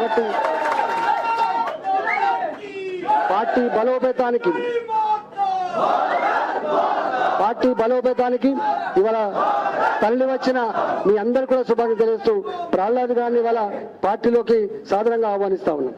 కాబట్టి పార్టీ బలోపేతానికి ఇవాళ తల్లి వచ్చిన మీ అందరు కూడా శుభాకాంక్షలు తెలియజేస్తూ ప్రహ్లాద్ గారిని ఇవాళ పార్టీలోకి సాదరంగా ఆహ్వానిస్తా ఉన్నాం.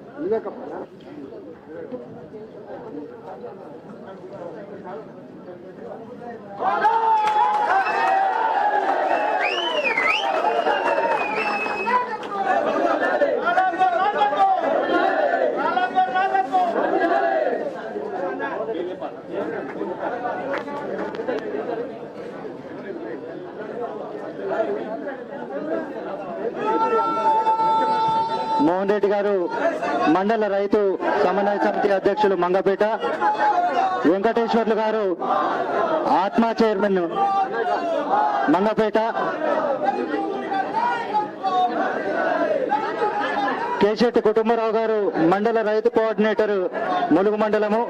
మోహన్ రెడ్డి గారు మండల రైతు సమన్వయ సమితి అధ్యక్షులు మంగపేట, వెంకటేశ్వర్లు గారు ఆత్మ చైర్మన్ మంగపేట, కేశెట్టి కుటుంబరావు గారు మండల రైతు కోఆర్డినేటర్ ములుగు మండలము,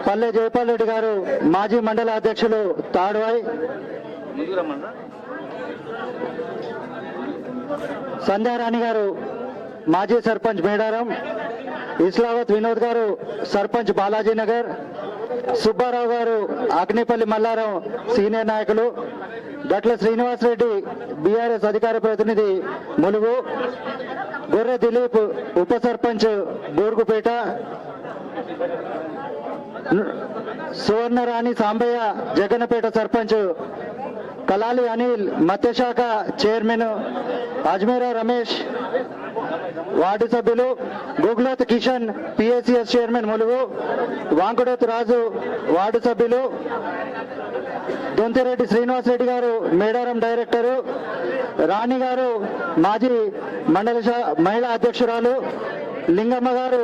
పల్లె జయపాల్ రెడ్డి గారు మాజీ మండల అధ్యక్షులు తాడువాయి, సంధ్యారాణి గారు మాజీ సర్పంచ్ మేడారం, ఇస్లావత్ వినోద్ గారు సర్పంచ్ బాలాజీనగర్, సుబ్బారావు గారు అగ్నిపల్లి మల్లారం సీనియర్ నాయకులు, గట్ల శ్రీనివాసరెడ్డి బీఆర్ఎస్ అధికార ప్రతినిధి ములుగు, గొర్రె దిలీప్ ఉప సర్పంచ్ బోర్గుపేట, సువర్ణరాణి సాంబయ్య జగన్నపేట సర్పంచ్, కలాలి అనిల్ మత్స్యశాఖ చైర్మన్, అజ్మీరా రమేష్ వార్డు సభ్యులు, గోగులోత్ కిషన్ పిఎస్సిఎస్ చైర్మన్ ములుగు, వాంకుడోత్ రాజు వార్డు సభ్యులు, దొంతిరెడ్డి శ్రీనివాసరెడ్డి గారు మేడారం డైరెక్టరు, రాణి గారు మాజీ మండల మహిళా అధ్యక్షురాలు, లింగమ్మ గారు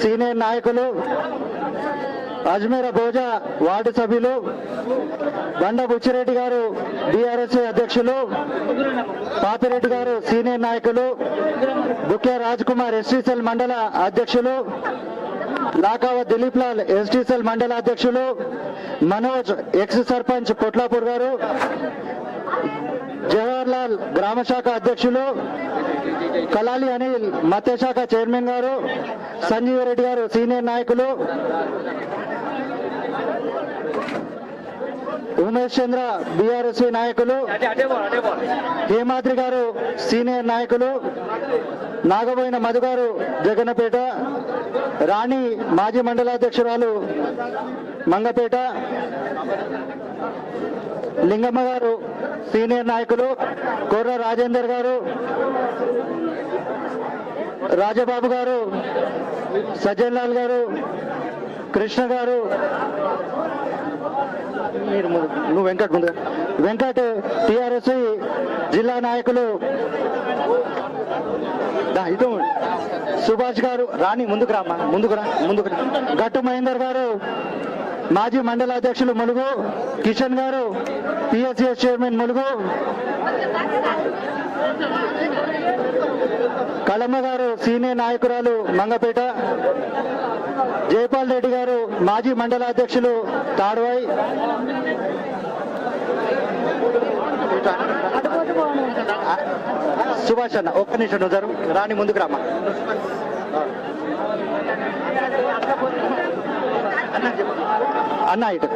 సీనియర్ నాయకులు, అజ్మీరా భోజా వార్డు సభ్యులు, బండ బుచ్చిరెడ్డి గారు బీఆర్ఎస్ అధ్యక్షులు, పాపిరెడ్డి గారు సీనియర్ నాయకులు, బుక్యా రాజ్ కుమార్ ఎస్టీసెల్ మండల అధ్యక్షులు, లాకావత్ దిలీప్ లాల్ ఎస్టీసెల్ మండల అధ్యక్షులు, మనోజ్ ఎక్స్ సర్పంచ్ పొట్లాపూర్ గారు, జవహర్ లాల్ గ్రామ శాఖ అధ్యక్షులు, కలాలి అనిల్ మత్స్యశాఖ చైర్మన్ గారు, సంజీవ్ రెడ్డి గారు సీనియర్ నాయకులు, ఉమేష్ చంద్ర బీఆర్ఎస్ నాయకులు, హేమాద్రి గారు సీనియర్ నాయకులు, నాగబోయిన మధు గారు జగన్నపేట, రాణి మాజీ మండలాధ్యక్షురాలు మంగపేట, లింగమ్మ గారు సీనియర్ నాయకులు, కొర్ర రాజేందర్ గారు, రాజబాబు గారు, సజ్జన్ లాల్ గారు, కృష్ణ గారు, నువ్వు వెంకట్ టిఆర్ఎస్ జిల్లా నాయకులు, సుభాష్ గారు, రాణి ముందుకు గట్టు మహేందర్ గారు మాజీ మండల అధ్యక్షులు ములుగు, కిషన్ గారు పిఎస్సిఎస్ చైర్మన్ ములుగు, కళమ్మ గారు సీనియర్ నాయకురాలు మంగపేట, జయపాల్ రెడ్డి గారు మాజీ మండల అధ్యక్షులు తాడువాయి, సుభాష్ అన్న ఒక్క నిమిషం నువ్వు రాణి ముందుకు రామా అన్న ఇటు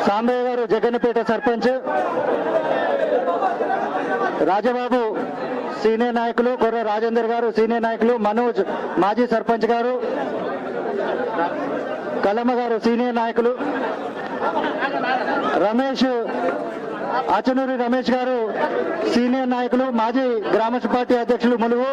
సాంబయ్య గారు జగన్నపేట సర్పంచ్, రాజబాబు సీనియర్ నాయకులు, కొర్ర రాజేందర్ గారు సీనియర్ నాయకులు, మనోజ్ మాజీ సర్పంచ్ గారు, కలమ్మ గారు సీనియర్ నాయకులు, రమేష్ అచనూరి రమేష్ గారు సీనియర్ నాయకులు, మాజీ గ్రామ పార్టీ అధ్యక్షులు ములుగు,